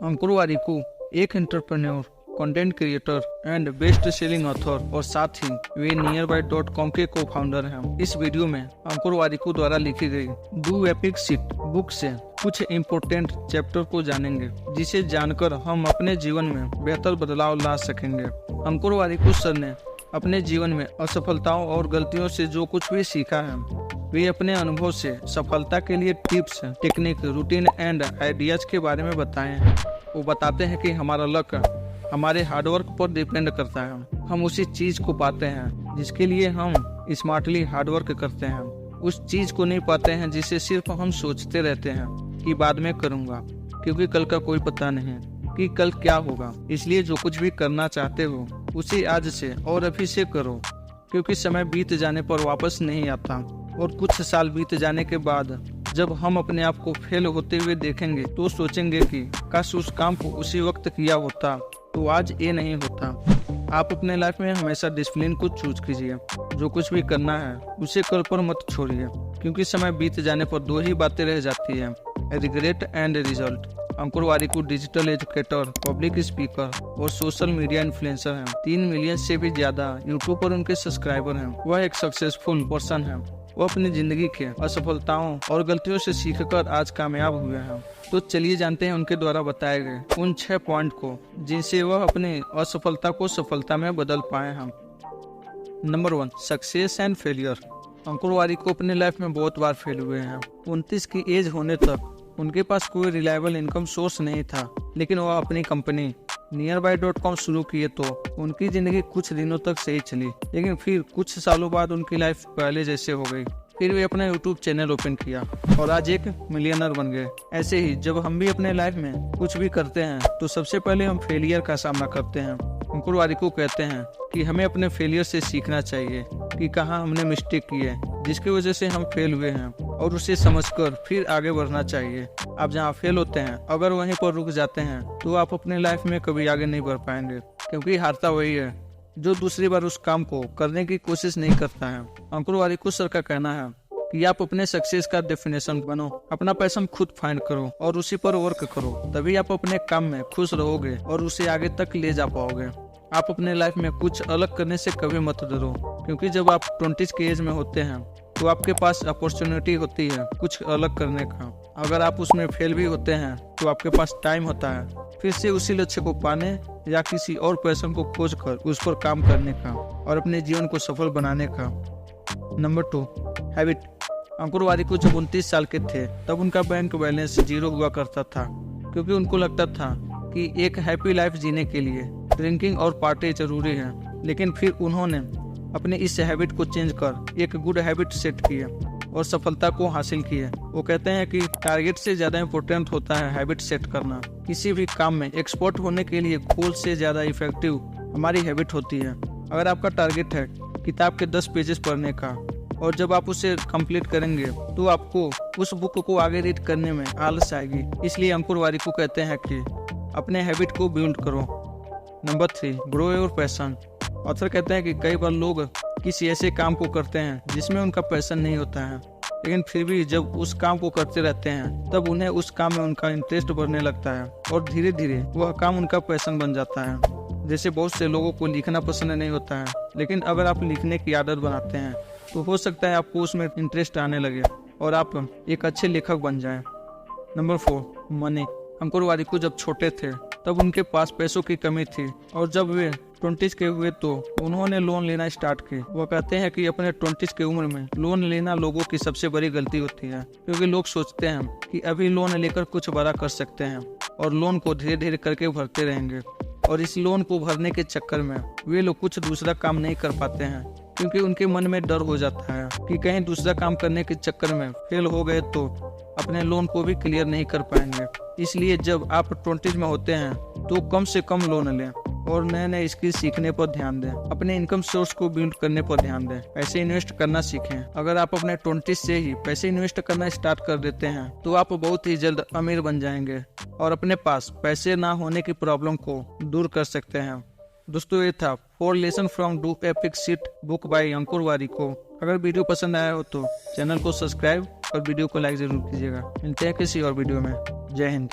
अंकुर वारिकू एक entrepreneur, content creator and best selling author और साथ ही वे नियरबाई.com के को फाउंडर हैं। इस वीडियो में अंकुर वारिकू द्वारा लिखी गई डू एपिक शिट बुक से कुछ इम्पोर्टेंट चैप्टर को जानेंगे, जिसे जानकर हम अपने जीवन में बेहतर बदलाव ला सकेंगे। अंकुर वारिकू सर ने अपने जीवन में असफलताओं और गलतियों से जो कुछ भी सीखा है, वे अपने अनुभव से सफलता के लिए tips, technique, routine and ideas के बारे में बताए हैं। वो बताते हैं कि हमारा लक हमारे हार्डवर्क पर डिपेंड करता है। हम उसी चीज को पाते हैं जिसके लिए हम स्मार्टली हार्डवर्क करते हैं। उस चीज को नहीं पाते हैं जिसे सिर्फ हम सोचते रहते हैं कि बाद में करूंगा, क्योंकि कल का कोई पता नहीं कि कल क्या होगा। इसलिए जो कुछ भी करना चाहते हो उसे आज से और अभी से करो, क्योंकि समय बीत जाने पर वापस नहीं आता। और कुछ साल बीत जाने के बाद जब हम अपने आप को फेल होते हुए देखेंगे तो सोचेंगे कि काश उस काम को उसी वक्त किया होता तो आज ये नहीं होता। आप अपने लाइफ में हमेशा डिसिप्लिन को चूज कीजिए। जो कुछ भी करना है उसे कल पर मत छोड़िए, क्योंकि समय बीत जाने पर दो ही बातें रह जाती है, regret and result. Ankur Warikoo digital educator, public speaker और सोशल मीडिया इन्फ्लुएंसर हैं। 3 मिलियन से भी ज्यादा यूट्यूब पर उनके सब्सक्राइबर हैं। वह एक सक्सेसफुल पर्सन है। वो अपनी जिंदगी के असफलताओं और गलतियों से सीखकर आज कामयाब हुए हैं। तो चलिए जानते हैं उनके द्वारा बताए गए उन 6 पॉइंट को, जिनसे वह अपनी असफलता को सफलता में बदल पाए हैं। Number 1, success and failure. Ankur Warikoo अपने लाइफ में बहुत बार फेल हुए हैं। 29 की एज होने तक उनके पास कोई रिलायबल इनकम सोर्स नहीं था, लेकिन वह अपनी कंपनी नियरबाई.com शुरू किए तो उनकी जिंदगी कुछ दिनों तक सही चली, लेकिन फिर कुछ सालों बाद उनकी लाइफ पहले जैसे हो गई। फिर वे अपना यूट्यूब चैनल ओपन किया और आज एक मिलियनर बन गए। ऐसे ही जब हम भी अपने लाइफ में कुछ भी करते हैं तो सबसे पहले हम फेलियर का सामना करते हैं। अंकुर वारिकू कहते हैं कि हमें अपने फेलियर से सीखना चाहिए कि कहाँ हमने मिस्टेक की है जिसकी वजह से हम फेल हुए हैं, और उसे समझकर फिर आगे बढ़ना चाहिए। आप जहाँ फेल होते हैं अगर वहीं पर रुक जाते हैं तो आप अपने लाइफ में कभी आगे नहीं बढ़ पाएंगे, क्योंकि हारता वही है जो दूसरी बार उस काम को करने की कोशिश नहीं करता है। अंकुर वारिकू सर का कहना है कि आप अपने सक्सेस का डेफिनेशन बनो, अपना पैशन खुद फाइंड करो और उसी पर वर्क करो, तभी आप अपने काम में खुश रहोगे और उसे आगे तक ले जा पाओगे। आप अपने लाइफ में कुछ अलग करने से कभी मत डरो, क्योंकि जब आप 20 की एज में होते हैं तो आपके पास अपॉर्चुनिटी होती है कुछ अलग करने का। अगर आप उसमें फेल भी होते हैं तो आपके पास टाइम होता है फिर से उसी लक्ष्य को पाने या किसी और पैशन को खोज कर उस पर काम करने का और अपने जीवन को सफल बनाने का। Number 2, habit. अंकुर वारिकू जब 29 साल के थे तब उनका बैंक बैलेंस 0 हुआ करता था, क्योंकि उनको लगता था कि एक हैप्पी लाइफ जीने के लिए ड्रिंकिंग और पार्टी जरूरी है। लेकिन फिर उन्होंने अपने इस हैबिट को चेंज कर एक गुड हैबिट सेट किए और सफलता को हासिल किए। वो कहते हैं कि टारगेट से ज्यादा इम्पोर्टेंट होता है हैबिट सेट करना। किसी भी काम में एक्सपर्ट होने के लिए गोल से ज्यादा इफेक्टिव हमारी हैबिट होती है। अगर आपका टारगेट है किताब के 10 पेजेस पढ़ने का और जब आप उसे कंप्लीट करेंगे तो आपको उस बुक को आगे रीड करने में आलस आएगी। इसलिए अंकुर वारिकू कहते हैं कि अपने हैबिट को बिल्ड करो। Number 3, grow your passion. Author कहते हैं कि कई बार लोग किसी ऐसे काम को करते हैं जिसमें उनका पैशन नहीं होता है, लेकिन फिर भी जब उस काम को करते रहते हैं तब उन्हें उस काम में उनका इंटरेस्ट बढ़ने लगता है और धीरे धीरे वह काम उनका पैशन बन जाता है। जैसे बहुत से लोगों को लिखना पसंद नहीं होता है, लेकिन अगर आप लिखने की आदत बनाते हैं तो हो सकता है आपको उसमें इंटरेस्ट आने लगे और आप एक अच्छे लेखक बन जाएं। Number 4, money. अंकुर वारिकू जब छोटे थे तब उनके पास पैसों की कमी थी और जब वे 20 के हुए तो उन्होंने लोन लेना स्टार्ट किए। वो कहते हैं कि अपने 20 की उम्र में लोन लेना लोगों की सबसे बड़ी गलती होती है, क्योंकि लोग सोचते हैं कि अभी लोन लेकर कुछ बड़ा कर सकते हैं और लोन को धीरे धीरे करके भरते रहेंगे, और इस लोन को भरने के चक्कर में वे लोग कुछ दूसरा काम नहीं कर पाते हैं, क्योंकि उनके मन में डर हो जाता है कि कहीं दूसरा काम करने के चक्कर में फेल हो गए तो अपने लोन को भी क्लियर नहीं कर पाएंगे। इसलिए जब आप 20 में होते हैं तो कम से कम लोन लें और नए नए स्किल सीखने पर ध्यान दें। अपने इनकम सोर्स को बिल्ड करने पर ध्यान दें। पैसे इन्वेस्ट करना सीखें। अगर आप अपने 20 से ही पैसे इन्वेस्ट करना स्टार्ट कर देते हैं तो आप बहुत ही जल्द अमीर बन जाएंगे और अपने पास पैसे ना होने की प्रॉब्लम को दूर कर सकते हैं। दोस्तों, ये था 4 lesson from do epic shit book by Ankur Warikoo. अगर वीडियो पसंद आया हो तो चैनल को सब्सक्राइब और वीडियो को लाइक जरूर कीजिएगा। मिलते हैं किसी और वीडियो में। जय हिंद।